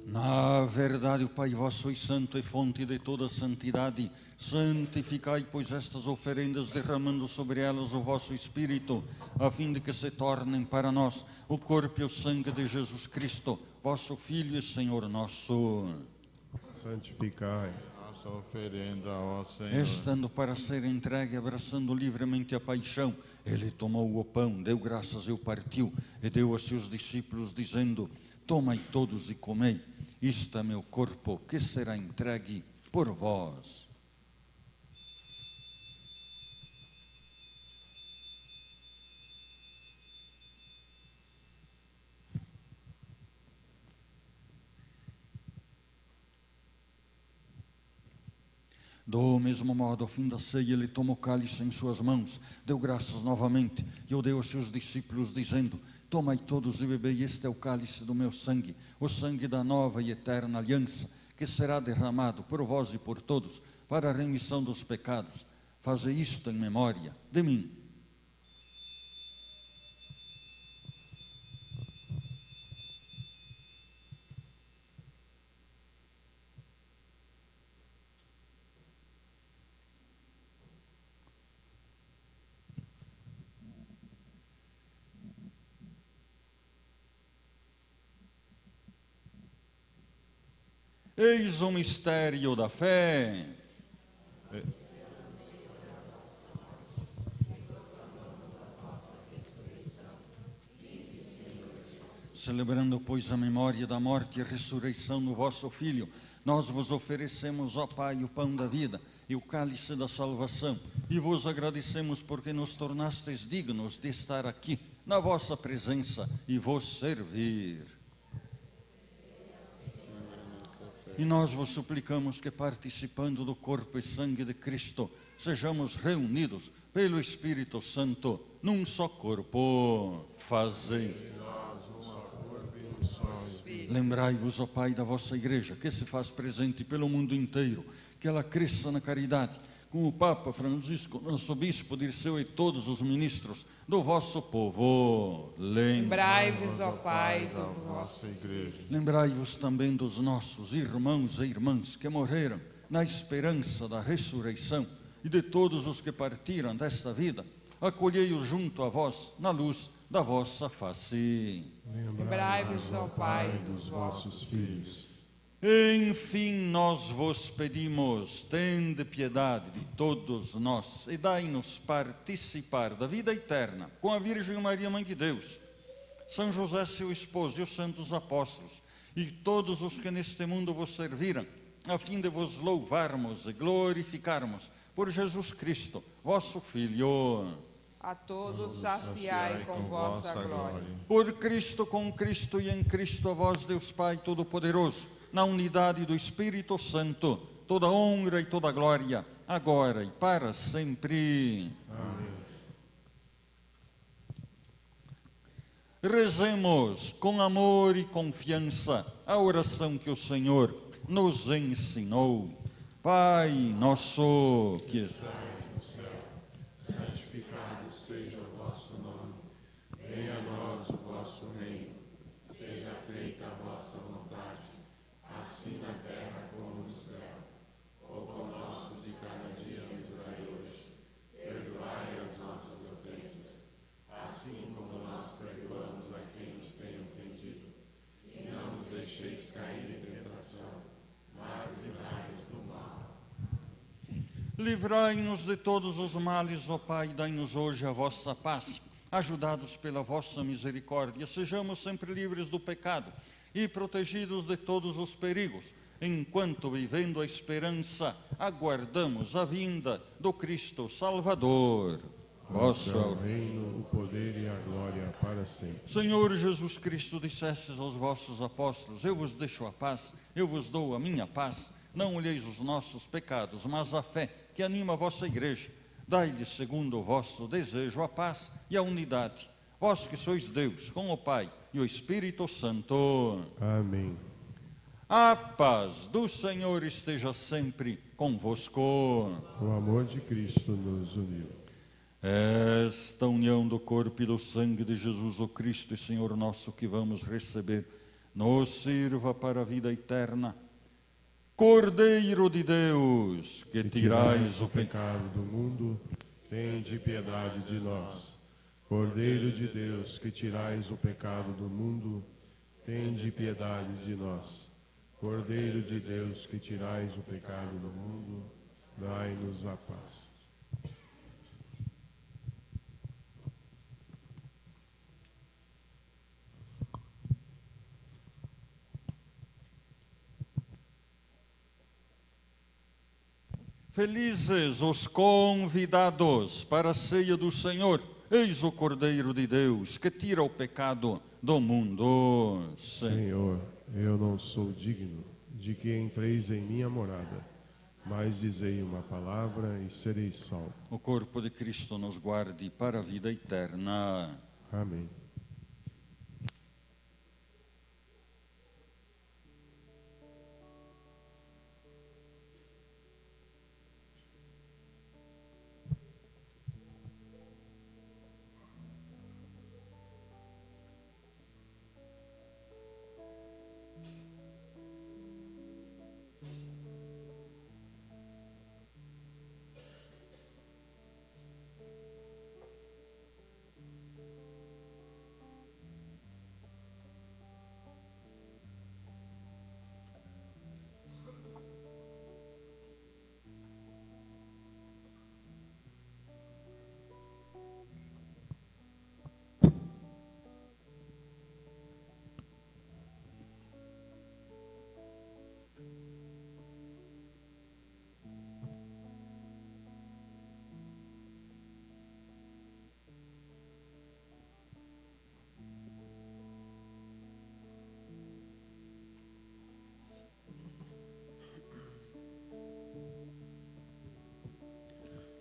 Na verdade, o Pai vosso é santo e fonte de toda santidade. Santificai, pois, estas oferendas, derramando sobre elas o vosso Espírito, a fim de que se tornem para nós o corpo e o sangue de Jesus Cristo, vosso Filho e Senhor nosso. santificai nossa oferenda, ó Senhor. Estando para ser entregue, abraçando livremente a paixão, ele tomou o pão, deu graças e o partiu, e deu a seus discípulos, dizendo: tomai todos e comei, isto é meu corpo, que será entregue por vós. Do mesmo modo, ao fim da ceia, ele tomou o cálice em suas mãos, deu graças novamente e o deu aos seus discípulos, dizendo: tomai todos e bebei, este é o cálice do meu sangue, o sangue da nova e eterna aliança, que será derramado por vós e por todos, para a remissão dos pecados. Fazei isto em memória de mim. Eis o mistério da fé. Celebrando, pois, a memória da morte e ressurreição do vosso Filho, nós vos oferecemos, ó Pai, o pão da vida e o cálice da salvação, e vos agradecemos porque nos tornastes dignos de estar aqui na vossa presença e vos servir. E nós vos suplicamos que, participando do corpo e sangue de Cristo, sejamos reunidos pelo Espírito Santo num só corpo. Fazei. Lembrai-vos, ó Pai, da vossa Igreja, que se faz presente pelo mundo inteiro, que ela cresça na caridade, com o Papa Francisco, nosso Bispo Dirceu e todos os ministros do vosso povo. Lembrai-vos, ó Pai, da vossa Igreja. Lembrai-vos também dos nossos irmãos e irmãs que morreram na esperança da ressurreição e de todos os que partiram desta vida. Acolhei-os junto a vós na luz da vossa face. Lembrai-vos, ó Pai, dos vossos filhos. Enfim, nós vos pedimos, tende piedade de todos nós e dai-nos participar da vida eterna com a Virgem Maria, Mãe de Deus, São José, seu esposo, e os santos apóstolos, e todos os que neste mundo vos serviram, a fim de vos louvarmos e glorificarmos por Jesus Cristo, vosso Filho. A todos saciai com vossa glória. Por Cristo, com Cristo e em Cristo, a vós, Deus Pai Todo-Poderoso, na unidade do Espírito Santo, toda honra e toda glória, agora e para sempre. Amém. Rezemos com amor e confiança a oração que o Senhor nos ensinou. Pai nosso que estais no céu, santificado seja o vosso nome. Venha a nós o vosso reino. Seja feita a vossa vontade, assim na terra como no céu. O pão nosso de cada dia nos dai hoje. Perdoai as nossas ofensas, assim como nós perdoamos a quem nos tem ofendido. E não nos deixeis cair em tentação, mas livrai-nos do mal. livrai-nos de todos os males, ó Pai, dai-nos hoje a vossa paz. Ajudados pela vossa misericórdia, sejamos sempre livres do pecado e protegidos de todos os perigos, enquanto, vivendo a esperança, aguardamos a vinda do Cristo Salvador. Vosso é o reino, o poder e a glória para sempre. Senhor Jesus Cristo, dissestes aos vossos apóstolos: eu vos deixo a paz, eu vos dou a minha paz. Não olheis os nossos pecados, mas a fé que anima a vossa igreja. Dai-lhe, segundo o vosso desejo, a paz e a unidade. Vós que sois Deus, com o Pai e o Espírito Santo. Amém. A paz do Senhor esteja sempre convosco. O amor de Cristo nos uniu. Esta união do corpo e do sangue de Jesus, o Cristo e Senhor nosso, que vamos receber, nos sirva para a vida eterna. Cordeiro de Deus, que tirais o pecado do mundo, tende piedade de nós. Cordeiro de Deus, que tirais o pecado do mundo, tende piedade de nós. Cordeiro de Deus, que tirais o pecado do mundo, dai-nos a paz. Felizes os convidados para a ceia do Senhor. Eis o Cordeiro de Deus, que tira o pecado do mundo. Senhor, eu não sou digno de que entreis em minha morada, mas dizei uma palavra e serei salvo. O corpo de Cristo nos guarde para a vida eterna. Amém.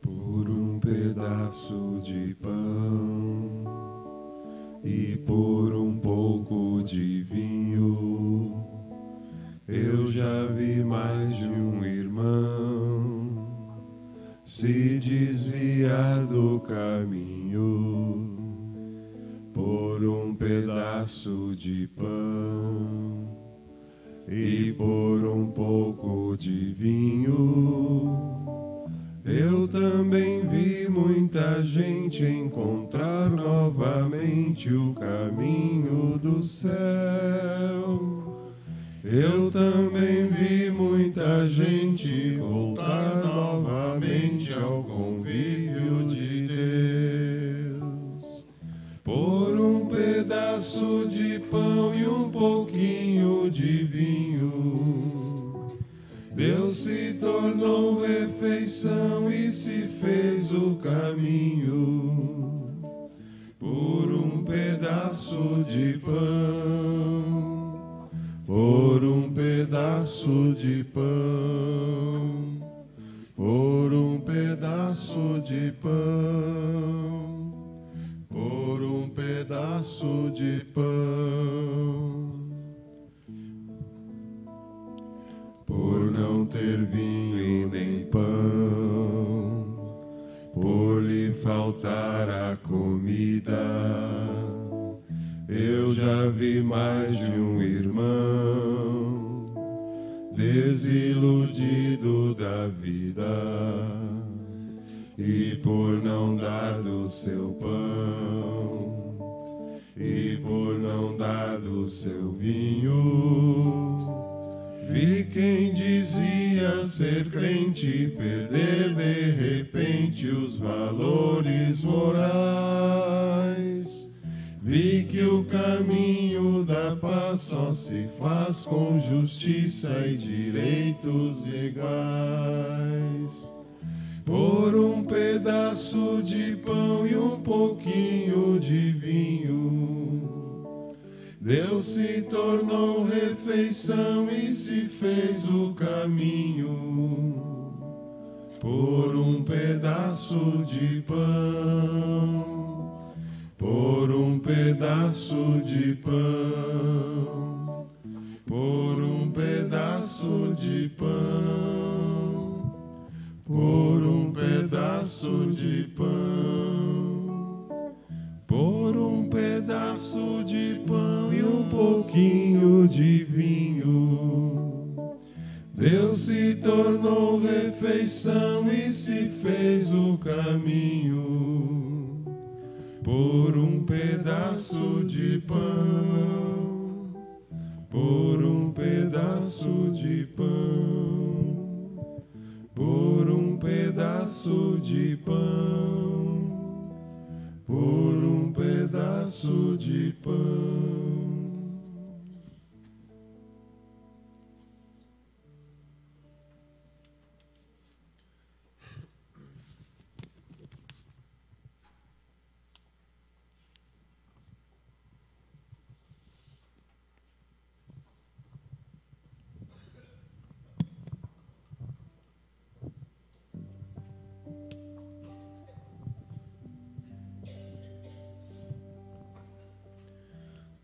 Por um pedaço de pão e por um pouco de vinho, eu já vi mais de um irmão se desviar do caminho. Por um pedaço de pão e por um pouco de vinho, eu também vi muita gente encontrar novamente o caminho do céu. Eu também vi muita gente voltar novamente ao convívio de Deus. Por um pedaço de pão e um pouquinho de vinho, Deus se tornou refeição e se fez o caminho. Por um pedaço de pão, por um pedaço de pão, por um pedaço de pão, por um pedaço de pão. Por não ter vinho nem pão, por lhe faltar a comida, eu já vi mais de um irmão desiludido da vida, e por não dar do seu pão, e por não dar do seu vinho, vi quem dizia ser crente perder de repente os valores morais. Vi que o caminho da paz só se faz com justiça e direitos iguais. Por um pedaço de pão e um pouquinho de vinho, Deus se tornou refeição e se fez o caminho. Por um pedaço de pão, por um pedaço de pão, por um pedaço de pão, por um pedaço de pão, por um pedaço de pão e um pouquinho de vinho, Deus se tornou refeição e se fez o caminho. Por um pedaço de pão, por um pedaço pedaço de pão, por um pedaço de pão, por um pedaço de pão.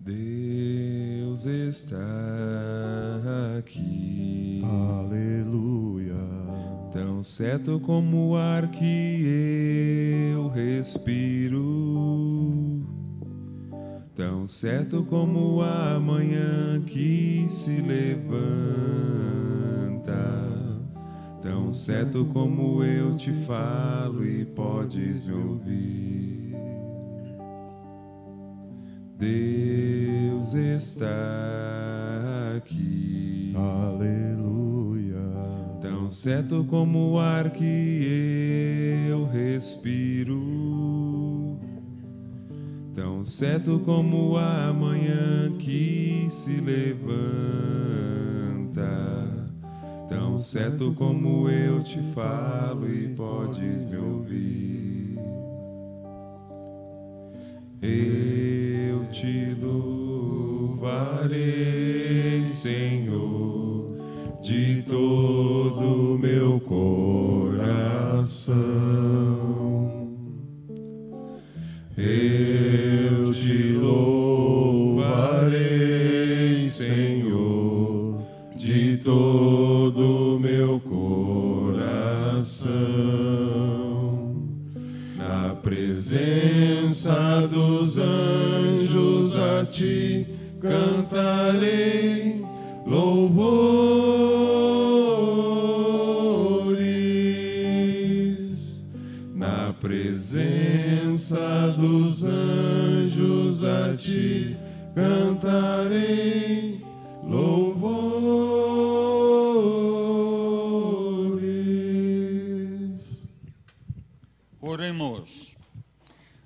Deus está aqui. Aleluia. Tão certo como o ar que eu respiro, tão certo como a manhã que se levanta, tão certo como eu te falo e podes me ouvir. Deus está aqui. Aleluia. Tão certo como o ar que eu respiro, tão certo como a manhã que se levanta, tão certo como eu te falo e podes me ouvir. Eu te louvarei, Senhor, de todo o meu coração. Eu te louvarei, Senhor, de todo o meu coração. Na presença dos anjos a ti cantarei louvores. Na presença dos anjos a ti cantarei louvores. Oremos.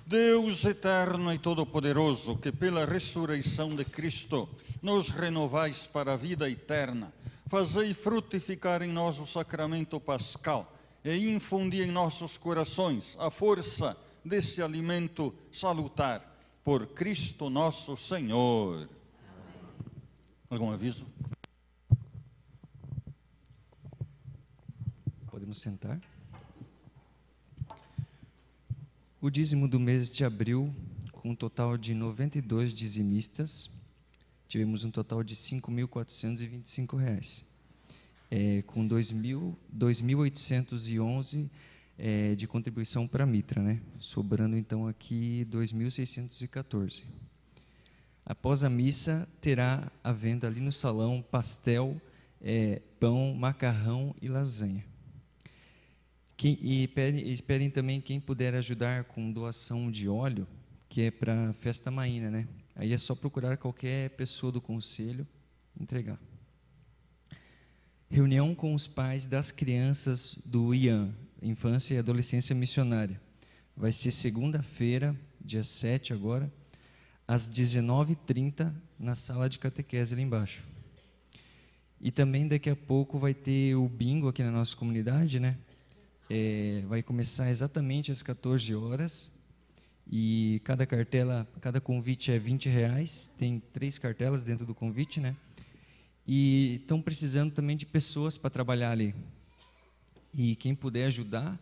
Deus eterno e todo-poderoso, que pela ressurreição de Cristo nos renovais para a vida eterna, fazei frutificar em nós o sacramento pascal e infundi em nossos corações a força desse alimento salutar. Por Cristo nosso Senhor. Algum aviso? Podemos sentar. O dízimo do mês de abril, com um total de 92 dizimistas, tivemos um total de R$ 5.425, com 2.811 de contribuição para a Mitra, né? Sobrando então aqui 2.614. Após a missa, terá à venda ali no salão pastel, pão, macarrão e lasanha. Eles pedem também quem puder ajudar com doação de óleo, que é para a festa maína, né? Aí é só procurar qualquer pessoa do conselho entregar. Reunião com os pais das crianças do IAM, Infância e Adolescência Missionária. Vai ser segunda-feira, dia 7 agora, às 19h30, na sala de catequese ali embaixo. E também daqui a pouco vai ter o bingo aqui na nossa comunidade, né? Vai começar exatamente às 14 horas e cada convite é R$20, tem 3 cartelas dentro do convite, né? E estão precisando também de pessoas para trabalhar ali. E quem puder ajudar,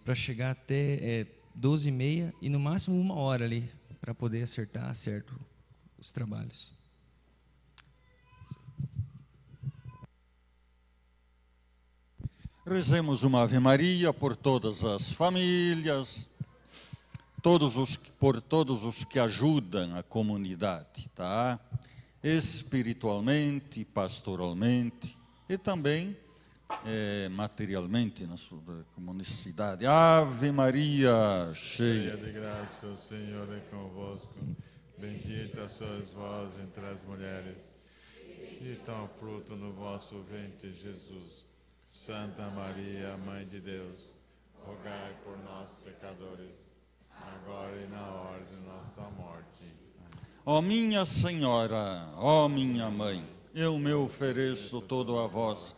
para chegar até 12h30 e no máximo 1 hora ali, para poder acertar certo os trabalhos. Rezemos uma Ave Maria por todas as famílias, por todos os que ajudam a comunidade, tá? Espiritualmente, pastoralmente e também materialmente na sua comunidade. Ave Maria, cheia de graça, o Senhor é convosco. Bendita sois vós entre as mulheres, e tão fruto no vosso ventre, Jesus. Santa Maria, Mãe de Deus, rogai por nós, pecadores, agora e na hora de nossa morte. Ó minha Senhora, ó minha Mãe, eu me ofereço todo a vós.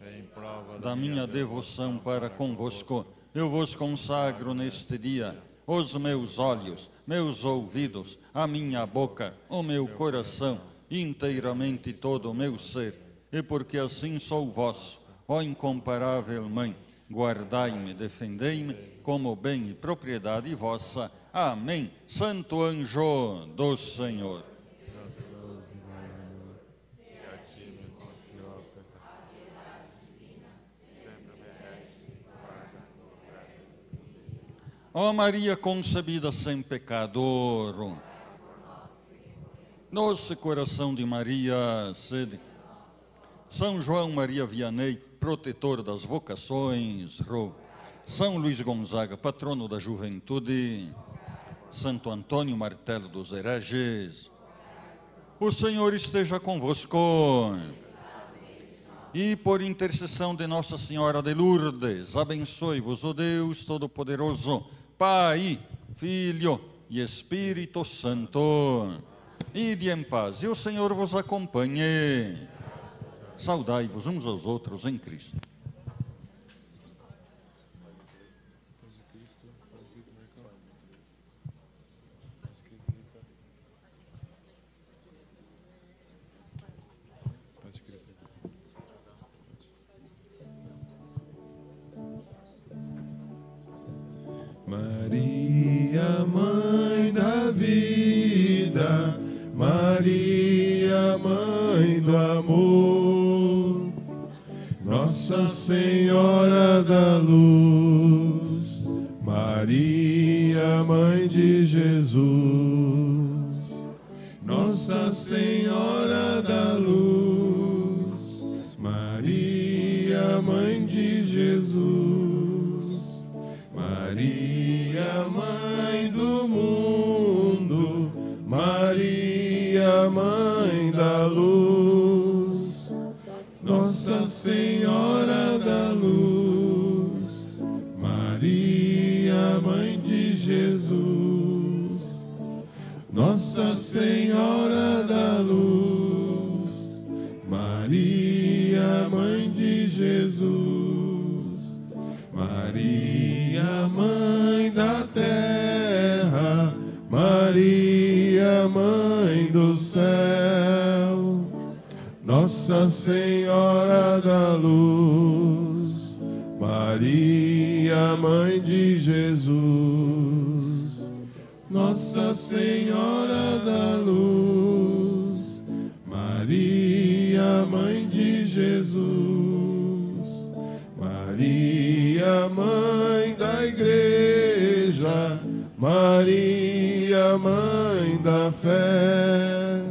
Em prova Da minha devoção para convosco, eu vos consagro neste dia os meus olhos, meus ouvidos, a minha boca, o meu coração, inteiramente todo o meu ser. E porque assim sou vosso, ó incomparável Mãe, guardai-me, defendei-me como bem e propriedade vossa. Amém. Santo anjo do Senhor. Ó Maria concebida sem pecado, doce coração de Maria, sede. São João Maria Vianney, protetor das vocações, São Luís Gonzaga, patrono da juventude, Santo Antônio Martelo dos hereges, o Senhor esteja convosco. E por intercessão de Nossa Senhora de Lourdes, abençoe-vos o Deus Todo-Poderoso, Pai, Filho e Espírito Santo. Ide em paz, e o Senhor vos acompanhe. Saudai-vos uns aos outros em Cristo. Maria, Mãe da vida, Maria, Mãe do amor, Nossa Senhora da luz, Maria, Mãe de Jesus, Nossa Senhora da luz, Maria, Mãe de Jesus, Maria, Mãe do mundo, Maria, Mãe da luz, Nossa Senhora da luz, Maria, Mãe de Jesus, Nossa Senhora da luz, Maria, Mãe de Jesus, Maria, Mãe da terra, Maria, Mãe do céu, Nossa Senhora da luz, Maria, Mãe de Jesus, Nossa Senhora da luz, Maria, Mãe de Jesus, Maria, Mãe da Igreja, Maria, Mãe da fé,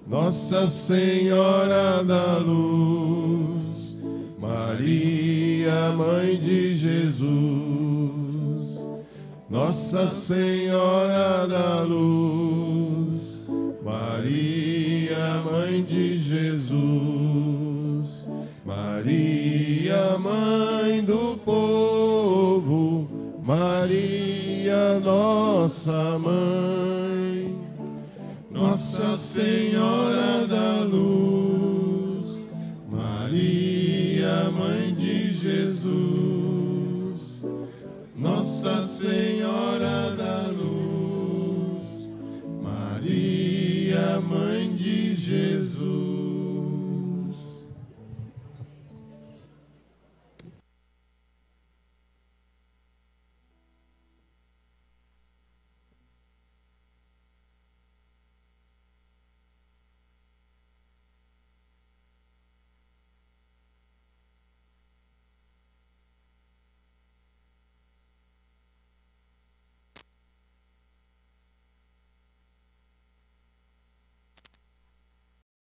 Nossa Senhora da luz, Maria, Mãe de Jesus, Nossa Senhora da luz, Maria, Mãe de Jesus, Maria, Mãe do povo, Maria, nossa Mãe, Nossa Senhora da luz, Maria, Mãe de Jesus, Nossa Senhora